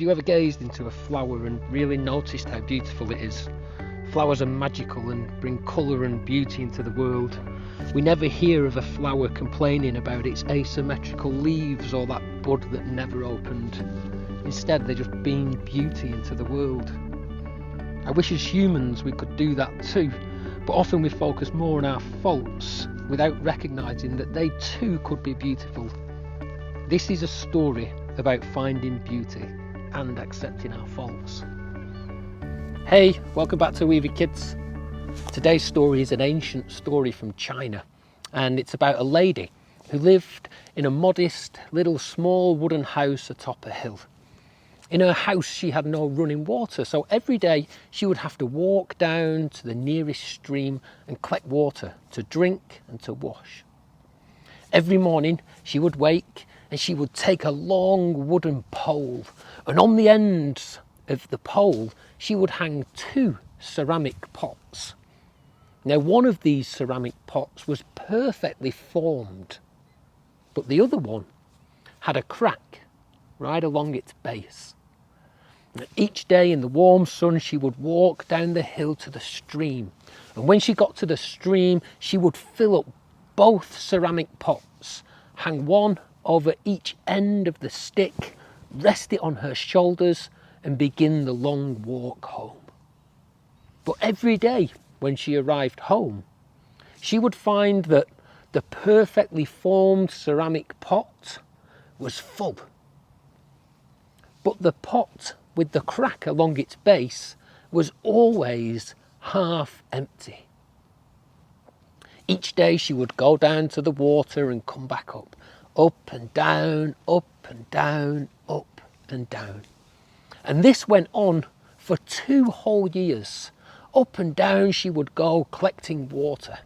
you ever gazed into a flower and really noticed how beautiful it is? Flowers are magical and bring colour and beauty into the world. We never hear of a flower complaining about its asymmetrical leaves or that bud that never opened. Instead, they just beam beauty into the world. I wish as humans we could do that too, but often we focus more on our faults without recognising that they too could be beautiful. This is a story about finding beauty and accepting our faults. Hey, welcome back to Weavy Kids. Today's story is an ancient story from China, and it's about a lady who lived in a modest little small wooden house atop a hill. In her house she had no running water, so every day she would have to walk down to the nearest stream and collect water to drink and to wash. Every morning she would wake and she would take a long wooden pole, and on the ends of the pole she would hang two ceramic pots. Now one of these ceramic pots was perfectly formed, but the other one had a crack right along its base. And each day in the warm sun she would walk down the hill to the stream, and when she got to the stream she would fill up both ceramic pots, hang one over each end of the stick, rest it on her shoulders and begin the long walk home. But every day when she arrived home, she would find that the perfectly formed ceramic pot was full. But the pot with the crack along its base was always half empty. Each day she would go down to the water and come back up and down, up and down, up and down. And this went on for 2 whole years. Up and down she would go collecting water.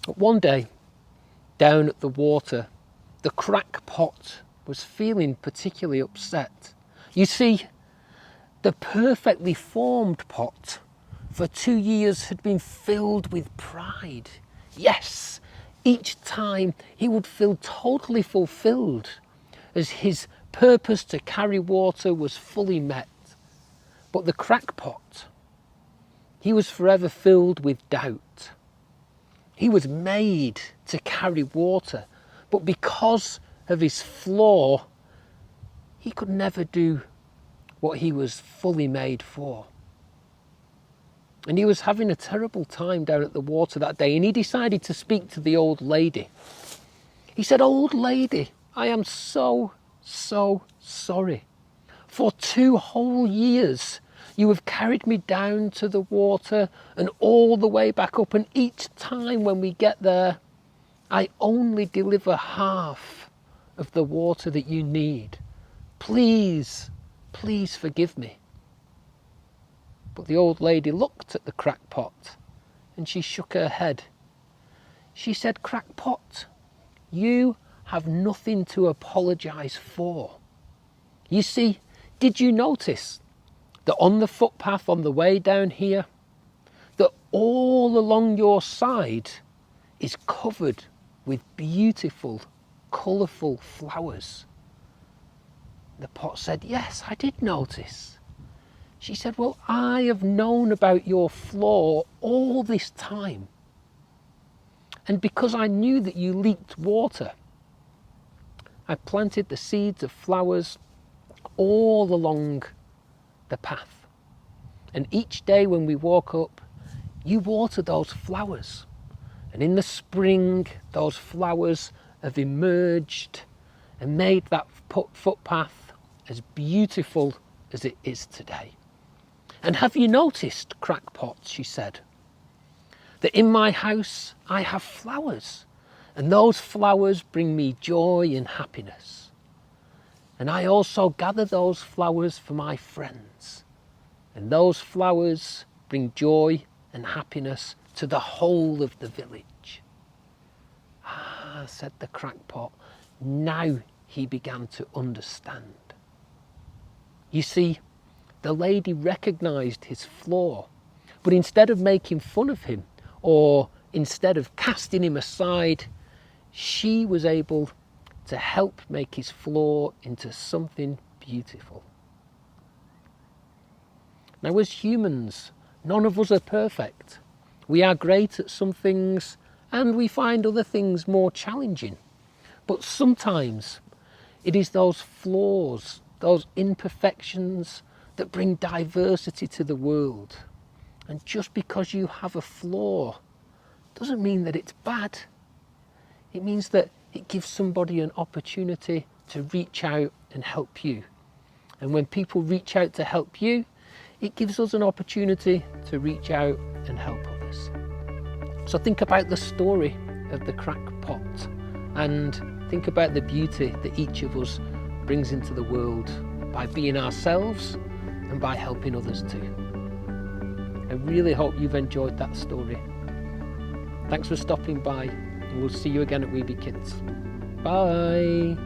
But one day, down at the water, the crack pot was feeling particularly upset. You see, the perfectly formed pot for 2 years had been filled with pride. Yes, each time he would feel totally fulfilled as his purpose to carry water was fully met. But the crackpot, he was forever filled with doubt. He was made to carry water, but because of his flaw, he could never do what he was fully made for. And he was having a terrible time down at the water that day, and he decided to speak to the old lady. He said, "Old lady, I am so sorry. For 2 whole years you have carried me down to the water and all the way back up, and each time when we get there, I only deliver half of the water that you need. Please forgive me." But the old lady looked at the crackpot and she shook her head. She said, "Crackpot, you have nothing to apologise for. You see, did you notice that on the footpath on the way down here, that all along your side is covered with beautiful, colourful flowers?" The pot said, "Yes, I did notice." She said, "Well, I have known about your flaw all this time. And because I knew that you leaked water, I planted the seeds of flowers all along the path. And each day when we walk up, you water those flowers. And in the spring, those flowers have emerged and made that footpath as beautiful as it is today. And have you noticed, crackpot," she said, "that in my house I have flowers, and those flowers bring me joy and happiness. And I also gather those flowers for my friends, and those flowers bring joy and happiness to the whole of the village." "Ah," said the crackpot. Now he began to understand. You see, the lady recognised his flaw, but instead of making fun of him or instead of casting him aside, she was able to help make his flaw into something beautiful. Now, as humans, none of us are perfect. We are great at some things and we find other things more challenging. But sometimes it is those flaws, those imperfections that bring diversity to the world. And just because you have a flaw doesn't mean that it's bad. It means that it gives somebody an opportunity to reach out and help you. And when people reach out to help you, it gives us an opportunity to reach out and help others. So think about the story of the cracked pot and think about the beauty that each of us brings into the world by being ourselves and by helping others too. I really hope you've enjoyed that story. Thanks for stopping by, and we'll see you again at Weeby Kids. Bye.